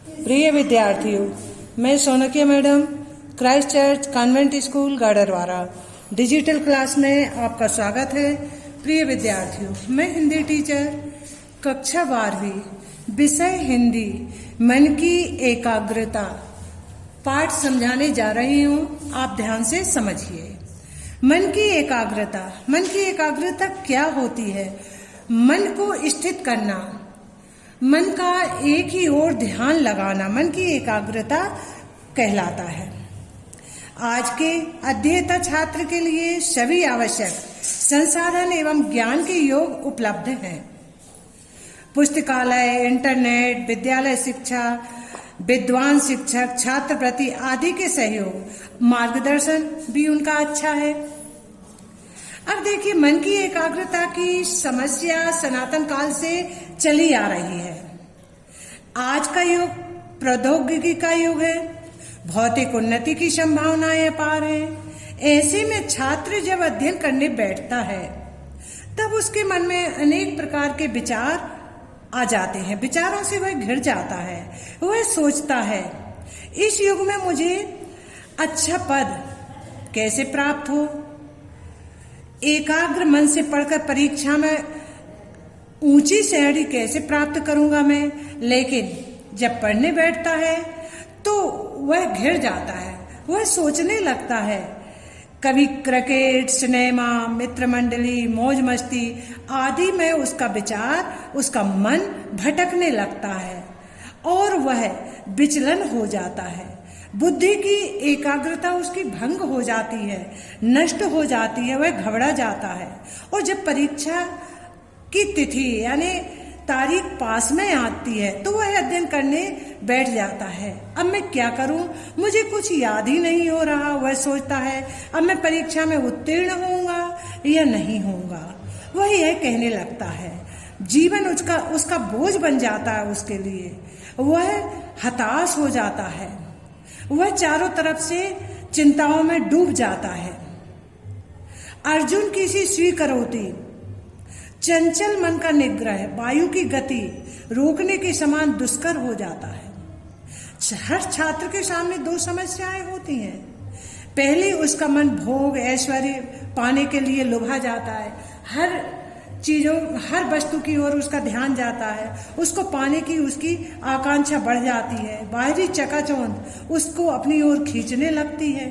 प्रिय विद्यार्थियों, मैं Sonkiya madam Christ church convent school Gadarwara digital class में आपका स्वागत है। प्रिय विद्यार्थियों, मैं हिंदी टीचर कक्षा 12वीं विषय हिंदी मन की एकाग्रता पाठ समझाने जा रही हूँ। आप ध्यान से समझिए। मन की एकाग्रता क्या होती है? मन को स्थित करना, मन का एक ही ओर ध्यान लगाना मन की एकाग्रता कहलाता है। आज के अध्येता छात्र के लिए सभी आवश्यक संसाधन एवं ज्ञान के योग उपलब्ध हैं। पुस्तकालय, इंटरनेट, विद्यालय शिक्षा, विद्वान शिक्षक, छात्रवृत्ति आदि के सहयोग, मार्गदर्शन भी उनका अच्छा है। अब देखिए, मन की एकाग्रता की समस्या सनातन काल से चली आ रही है। आज का युग प्रौद्योगिकी का युग है, भौतिक उन्नति की संभावनाएं अपार हैं। ऐसे में छात्र जब अध्ययन करने बैठता है तब उसके मन में अनेक प्रकार के विचार आ जाते हैं। विचारों से वह घिर जाता है। वह सोचता है, इस युग में मुझे अच्छा पद कैसे प्राप्त हो, एकाग्र मन से पढ़कर परीक्षा में ऊंची श्रेणी कैसे प्राप्त करूंगा मैं। लेकिन जब पढ़ने बैठता है तो वह घिर जाता है। वह सोचने लगता है, कभी क्रिकेट, सिनेमा, मित्र मंडली, मौज मस्ती आदि में उसका विचार, उसका मन भटकने लगता है और वह विचलन हो जाता है। बुद्धि की एकाग्रता उसकी भंग हो जाती है, नष्ट हो जाती है, वह घबरा जाता है। और जब परीक्षा की तिथि यानी तारीख पास में आती है तो वह अध्ययन करने बैठ जाता है। अब मैं क्या करूं, मुझे कुछ याद ही नहीं हो रहा। वह सोचता है, अब मैं परीक्षा में उत्तीर्ण होऊंगा या नहीं होऊंगा। वह यह कहने लगता है। जीवन उसका बोझ बन जाता है उसके लिए। वह हताश हो जाता है। वह चारों तरफ से चिंताओं में डूब जाता है। अर्जुन किसी स्वीकरोति, चंचल मन का निग्रह वायु की गति रोकने के समान दुष्कर हो जाता है। हर छात्र के सामने दो समस्याएं होती हैं। पहली, उसका मन भोग ऐश्वर्य पाने के लिए लुभा जाता है। हर वस्तु की ओर उसका ध्यान जाता है। उसको पाने की उसकी आकांक्षा बढ़ जाती है। बाहरी चकाचौंध उसको अपनी ओर खींचने लगती है।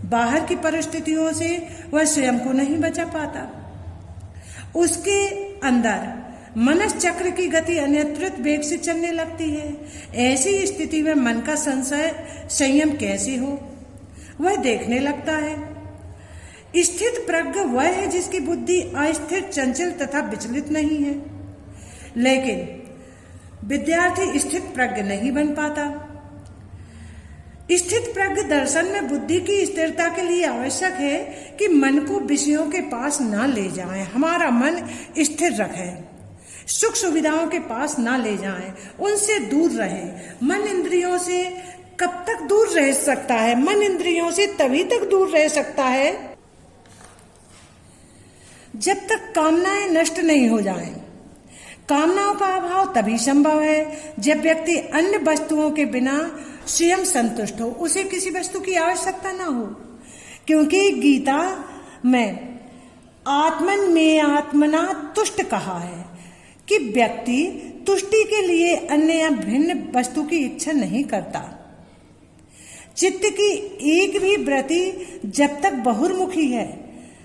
बाहर की परिस्थितियों से वह स्वयं को नहीं बचा पाता। उसके अंदर मनस चक्र की गति अनियंत्रित वेग से चलने लगती है। ऐसी स्थिति में मन का संयम कैसे हो, वह देखने लगता है। स्थित प्रज्ञ वह है जिसकी बुद्धि अस्थिर, चंचल तथा विचलित नहीं है। लेकिन विद्यार्थी स्थित प्रज्ञ नहीं बन पाता। स्थित प्रज्ञ दर्शन में बुद्धि की स्थिरता के लिए आवश्यक है कि मन को विषयों के पास ना ले जाएं, हमारा मन स्थिर रखें, सुख सुविधाओं के पास ना ले जाएं, उनसे दूर रहे। मन इंद्रियों से कब तक दूर रह सकता है? मन इंद्रियों से तभी तक दूर रह सकता है जब तक कामनाएं नष्ट नहीं हो जाएं। कामनाओं का अभाव तभी संभव है जब व्यक्ति अन्य वस्तुओं के बिना स्वयं संतुष्ट हो, उसे किसी वस्तु की आवश्यकता ना हो। क्योंकि गीता में आत्मन में आत्मना तुष्ट कहा है कि व्यक्ति तुष्टि के लिए अन्य या भिन्न वस्तु की इच्छा नहीं करता। चित्त की एक भी वृत्ति जब तक बहुर्मुखी है,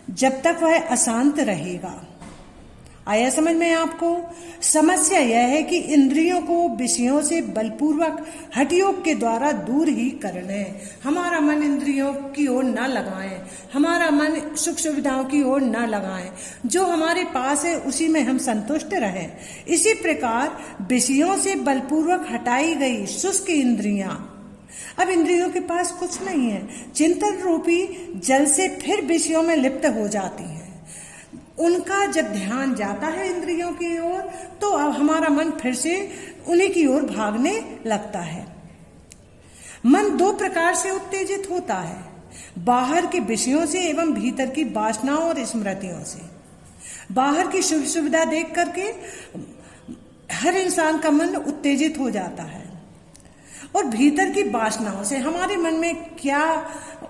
जब तक वह अशांत रहेगा। आया समझ में आपको? समस्या यह है कि इंद्रियों को विषयों से बलपूर्वक हठयोग के द्वारा दूर ही करना है। हमारा मन इंद्रियों की ओर ना लगाएं, हमारा मन सुख सुविधाओं की ओर ना लगाएं। जो हमारे पास है उसी में हम संतुष्ट रहें। इसी प्रकार विषयों से बलपूर्वक हटाई गई शुष्क इंद्रियां, अब इंद्रियों के पास कुछ नहीं है, चिंतन रूपी जल से फिर विषयों में लिप्त हो जाती हैं। उनका जब ध्यान जाता है इंद्रियों की ओर तो अब हमारा मन फिर से उन्हीं की ओर भागने लगता है। मन दो प्रकार से उत्तेजित होता है, बाहर के विषयों से एवं भीतर की वासनाओं और स्मृतियों से। बाहर की सुख सुविधा देख करके हर इंसान का मन उत्तेजित हो जाता है। और भीतर की वासनाओं से हमारे मन में क्या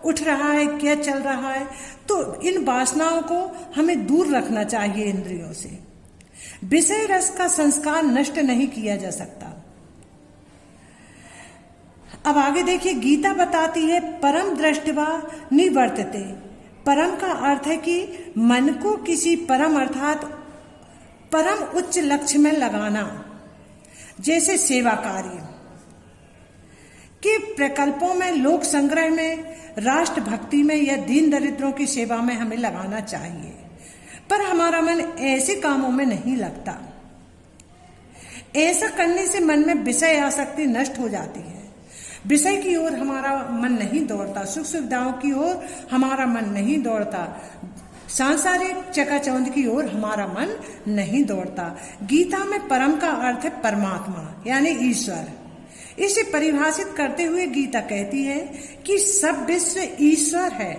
उठ रहा है, क्या चल रहा है, तो इन वासनाओं को हमें दूर रखना चाहिए इंद्रियों से। विषय रस का संस्कार नष्ट नहीं किया जा सकता। अब आगे देखिए, गीता बताती है परम दृष्टवा निवर्तते। परम का अर्थ है कि मन को किसी परम अर्थात परम उच्च लक्ष्य में लगाना, जैसे सेवा कार्य के प्रकल्पों में, लोक संग्रह में, राष्ट्र भक्ति में या दीन दरिद्रों की सेवा में हमें लगाना चाहिए। पर हमारा मन ऐसे कामों में नहीं लगता। ऐसा करने से मन में विषय आसक्ति नष्ट हो जाती है। विषय की ओर हमारा मन नहीं दौड़ता, सुख सुविधाओं की ओर हमारा मन नहीं दौड़ता, सांसारिक चकाचौंध की ओर हमारा मन नहीं दौड़ता। गीता में परम का अर्थ है परमात्मा यानी ईश्वर। इसे परिभाषित करते हुए गीता कहती है कि सब विश्व ईश्वर है।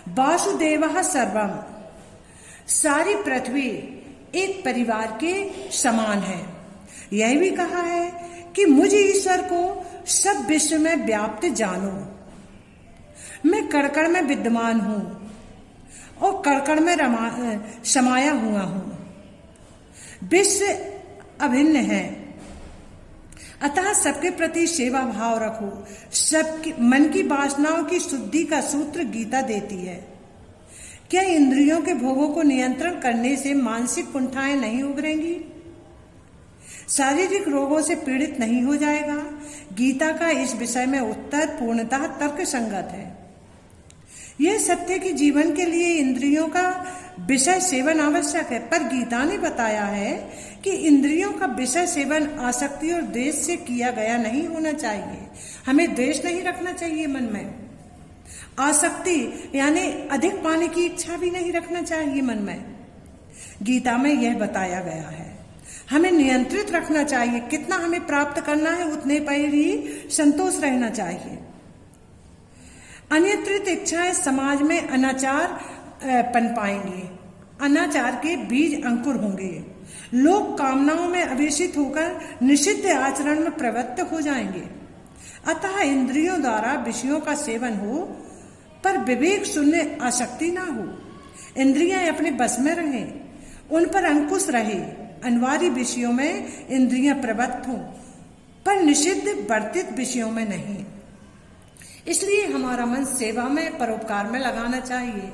वासुदेवः सर्वम, सारी पृथ्वी एक परिवार के समान है। यह भी कहा है कि मुझे ईश्वर को सब विश्व में व्याप्त जानो। मैं कण में विद्यमान हूं और कण में समाया हुआ हूं। विश्व अभिन्न है, अतः सबके प्रति सेवा भाव रखो। सबकी मन की वासनाओं की शुद्धि का सूत्र गीता देती है। क्या इंद्रियों के भोगों को नियंत्रण करने से मानसिक कुंठाएं नहीं उभरेंगी? शारीरिक रोगों से पीड़ित नहीं हो जाएगा? गीता का इस विषय में उत्तर पूर्णतः तर्क संगत है। यह सत्य कि जीवन के लिए इंद्रियों का विषय सेवन आवश्यक है, पर गीता ने बताया है कि इंद्रियों का विषय सेवन आसक्ति और द्वेष से किया गया नहीं होना चाहिए। हमें द्वेष नहीं रखना चाहिए मन में। आसक्ति यानी अधिक पाने की इच्छा भी नहीं रखना चाहिए मन में। गीता में यह बताया गया है। हमें नियंत्रित रखना चाहिए। कितना हमें प्राप्त करना है उतने पर ही संतोष रहना चाहिए। अनियंत्रित इच्छाएं समाज में अनाचार पनपाएंगे, अनाचार के बीज अंकुर होंगे। लोग कामनाओं में आवेशित होकर निषिद्ध आचरण में प्रवृत्त हो जाएंगे। अतः इंद्रियों द्वारा विषयों का सेवन हो, पर विवेक शून्य आसक्ति ना हो। इंद्रियां अपने बस में रहें, उन पर अंकुश रहे। अनिवार्य विषयों में इंद्रियां प्रवृत्त हों, पर निषिद्ध वर्तित विषयों में नहीं। इसलिए हमारा मन सेवा में, परोपकार में लगाना चाहिए।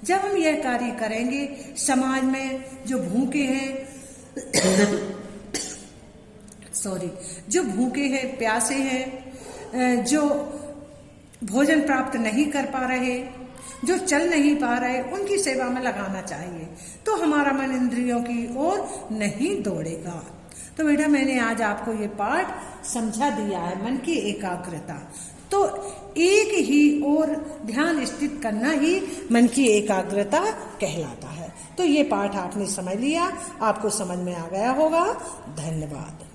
जब हम यह कार्य करेंगे, समाज में जो भूखे हैं जो भूखे हैं, प्यासे हैं, जो भोजन प्राप्त नहीं कर पा रहे, जो चल नहीं पा रहे, उनकी सेवा में लगाना चाहिए। तो हमारा मन इंद्रियों की ओर नहीं दौड़ेगा। तो बेटा, मैंने आज आपको ये पाठ समझा दिया है, मन की एकाग्रता। तो एक ही ओर ध्यान स्थित करना ही मन की एकाग्रता कहलाता है। तो ये पाठ आपने समझ लिया, आपको समझ में आ गया होगा। धन्यवाद।